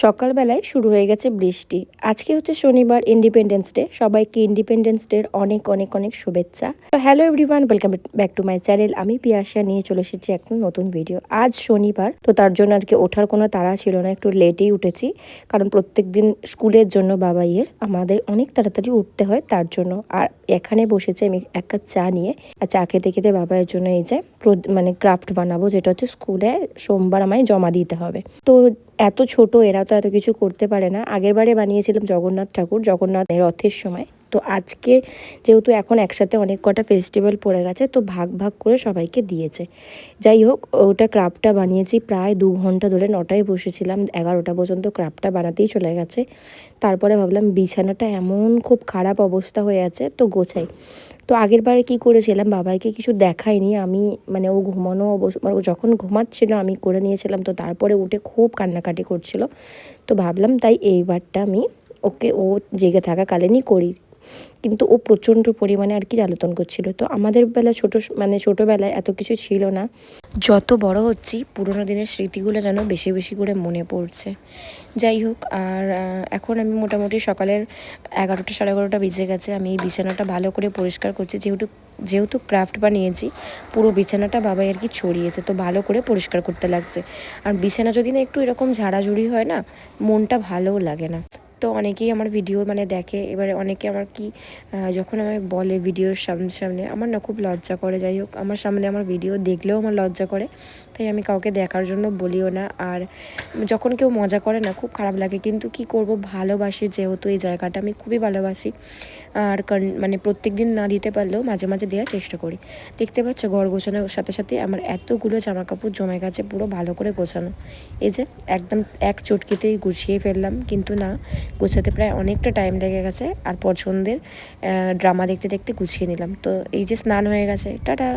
সকালবেলায় শুরু হয়ে গেছে বৃষ্টি। আজকে হচ্ছে শনিবার, ইন্ডিপেন্ডেন্স ডে। সবাইকে ইন্ডিপেন্ডেন্স ডের অনেক অনেক অনেক শুভেচ্ছা। তো hello everyone, welcome back to my channel. আমি পিয়াসা নিয়ে চলে এসেছি একটা নতুন ভিডিও। আজ শনিবার, তো তার জন্য আজকে ওঠার কোনো তাড়া ছিল না, একটু লেটেই উঠেছি। কারণ প্রত্যেক দিন স্কুলের জন্য বাবাইয়ের আমাদের অনেক তাড়াতাড়ি উঠতে হয়, তার জন্য। আর এখানে বসেছে আমি এক কাপ চা নিয়ে, আর চা খেতে খেতে বাবাইয়ের জন্য এই যে মানে ক্রাফট বানাবো, যেটা হচ্ছে স্কুলে সোমবার আমায় জমা দিতে হবে। তো এত ছোট, এরা তো এত কিছু করতে পারে না। আগেরবারে বানিয়েছিলাম জগন্নাথ ঠাকুর, জগন্নাথের রথের সময়। তো আজকে যেহেতু এখন একসাথে অনেক কটা ফেস্টিভ্যাল পড়ে গেছে, তো ভাগ ভাগ করে সবাইকে দিয়েছে। যাই হোক, ওটা ক্রাফটটা বানিয়েছি প্রায় 2 ঘন্টা ধরে। 9টায় বসেছিলাম, 11টা পর্যন্ত ক্রাফটটা বানাতেই চলে গেছে। তারপরে ভাবলাম বিছানাটা এমন খুব খারাপ অবস্থা হয়ে আছে, তো গোছাই। তো আগের বারে কী করেছিলাম, বাবাইকে কিছু দেখাইনি আমি, মানে ও ঘুমানো মানে ও যখন ঘুমাচ্ছিল আমি করে নিয়েছিলাম। তো তারপরে উঠে খুব কান্নাকাটি করছিল। তো ভাবলাম তাই এইবারটা আমি ওকে, ও জেগে থাকাকালীনই করি। কিন্তু ও প্রচণ্ড পরিমাণে আর কি জ্বালাতন করছিল। তো আমাদের বেলা ছোটোবেলায় এত কিছু ছিল না। যত বড় হচ্ছি, পুরোনো দিনের স্মৃতিগুলো যেন বেশি বেশি করে মনে পড়ছে। যাই হোক, আর এখন আমি মোটামুটি সকালের 11টা 11:30 বেজে গেছে। আমি এই বিছানাটা ভালো করে পরিষ্কার করছি, যেহেতু ক্রাফট বানিয়েছি, পুরো বিছানাটা বাবাই আর কি ছড়িয়েছে, তো ভালো করে পরিষ্কার করতে লাগছে। আর বিছানা যদি না একটু এরকম ঝাড়াঝুড়ি হয় না, মনটা ভালোও লাগে না। তো অনেকেই আমার ভিডিও মানে দেখে, এবারে অনেকে আমার কি যখন আমায় বলে ভিডিওর সামনে, আমার না খুব লজ্জা করে। যাই হোক, আমার সামনে আমার ভিডিও দেখলেও আমার লজ্জা করে, তাই আমি কাউকে দেখার জন্য বলিও না। আর যখন কেউ মজা করে না, খুব খারাপ লাগে, কিন্তু কি করব, ভালোবাসি যেহেতু এই জায়গাটা, আমি খুবই ভালোবাসি। আর মানে প্রত্যেক দিন না দিতে পারলেও মাঝে মাঝে দেওয়ার চেষ্টা করি। দেখতে পাচ্ছ, ঘর গোছানোর সাথে সাথে আমার এতগুলো জামা কাপড় জমে গেছে, পুরো ভালো করে গোছানো। এই যে একদম এক চটকিতেই গুছিয়ে ফেললাম, কিন্তু না, গোছাতে প্রায় অনেকটা টাইম লেগে গেছে। আর পছন্দের ড্রামা দেখতে দেখতে গুছিয়ে নিলাম। তো এই যে স্নান হয়ে গেছে, টাটা।